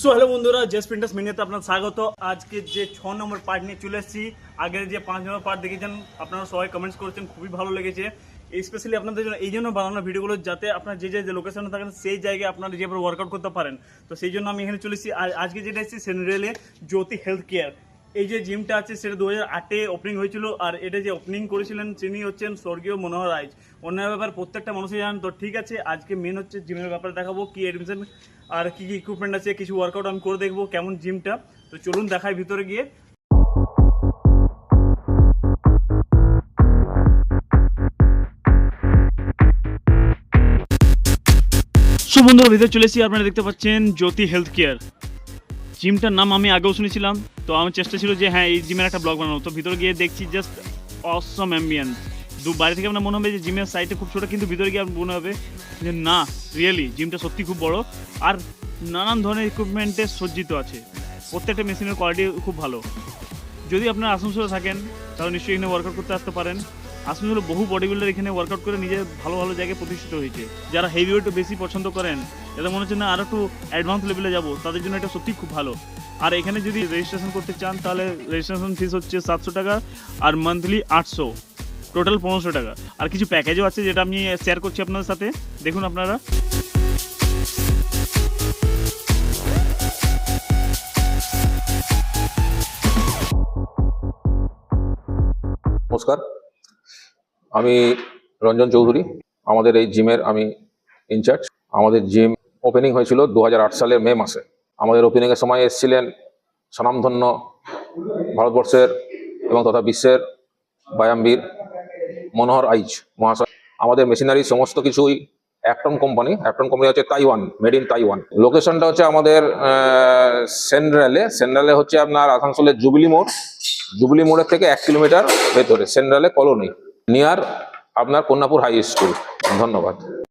So hello বন্ধুরা, JS fitness মিনিয়াতে আপনার স্বাগত। আজকে যে 6 নম্বর পার্ট নিয়ে চলে এসেছি। আগের যে 5 নম্বর পার্ট দেখেছেন আপনারা সবাই কমেন্টস করেছেন, খুবই ভালো লেগেছে। স্পেশালি আপনাদের জন্য এই জন্য বানানো ভিডিওগুলো, যাতে আপনার যে যে লোকেশনে থাকেন সেই জায়গায় আপনারা যেভাবে ওয়ার্কআউট করতে পারেন। তো সেই জন্য আমি এখানে চলে এসেছি। আর আজকে যেটা এসেছি সেন্ট্রালে জ্যোতি হেলথ কেয়ার। এই যে জিমটা আছে সেটা 2008-এ ওপেনিং হয়েছিল। আর এটা যে ওপেনিং করেছিলেন তিনি হচ্ছেন স্বর্গীয় মনোহর রাইজ। ওনার ব্যাপার প্রত্যেকটা মানুষই জানেন। তো ঠিক আছে, আজকে মেন হচ্ছে জিমের ব্যাপারে দেখাবো, কি অ্যাডমিশন আর কি কি ইকুইপমেন্ট আছে, কিছু ওয়ার্কআউট আমি করে দেখবো কেমন জিমটা। তো চলুন দেখাই ভিতরে গিয়ে। সো বন্ধুরা, ভিতরে চলে এসেছি। আপনারা দেখতে পাচ্ছেন জ্যোতি হেলথ কেয়ার। জিমটার নাম আমি আগেও শুনেছিলাম, তো আমার চেষ্টা ছিল যে হ্যাঁ এই জিমের একটা ব্লগ বানাবো। তো ভিতরে গিয়ে দেখছি জাস্ট অসম অ্যাম্বিয়েন্স। বাইরে থেকে আপনার মনে হবে যে জিমের সাইটে খুব ছোটো, কিন্তু ভিতরে গিয়ে মনে হবে যে না, রিয়েলি জিমটা সত্যি খুব বড়। আর নানান ধরনের ইকুইপমেন্টে সজ্জিত আছে। প্রত্যেকটা মেশিনের কোয়ালিটি খুব ভালো। যদি আপনার আসানসোলে থাকেন তাহলে নিশ্চয়ই এখানে ওয়ার্কআউট করতে আসতে পারেন। আসানসোলে বহু বডি বিল্ডার এখানে ওয়ার্কআউট করে নিজে ভালো ভালো জায়গায় প্রতিষ্ঠিত হয়েছে। যারা হেভি ওয়েট বেশি পছন্দ করেন, যাদের মনে হচ্ছে না আরও একটু অ্যাডভান্স লেভেলে যাবো, তাদের জন্য এটা সত্যিই খুব ভালো। আর এখানে যদি রেজিস্ট্রেশন করতে চান তাহলে রেজিস্ট্রেশন ফিস হচ্ছে 700 টাকা, আর মান্থলি 800, টোটাল 1500 টাকা। আর কিছু প্যাকেজও আছে যেটা আমি শেয়ার করছি আপনাদের সাথে, দেখুন আপনারা। নমস্কার, আমি রঞ্জন চৌধুরী। আমাদের এই জিমের আমি ইনচার্জ। আমাদের জিম ওপেনিং হয়েছিল 2008 সালের মে মাসে। আমাদের ওপেনিংয়ের সময় এসেছিলেন স্বনামধন্য ভারতবর্ষের এবং তথা বিশ্বের ব্যায়ামবীর মনোহর আইচ মহাশয়। আমাদের মেশিনারি সমস্ত কিছুই অ্যাক্টন কোম্পানি হচ্ছে তাইওয়ান, মেড ইন তাইওয়ান। লোকেশনটা হচ্ছে আমাদের সেন্ট্রালে হচ্ছে আপনার আসানসোলের জুবিলি মোড়ের থেকে 1 কিলোমিটার ভেতরে সেন্ট্রালে কলোনি, নিয়ার আপনার কন্যাপুর হাই স্কুল। ধন্যবাদ।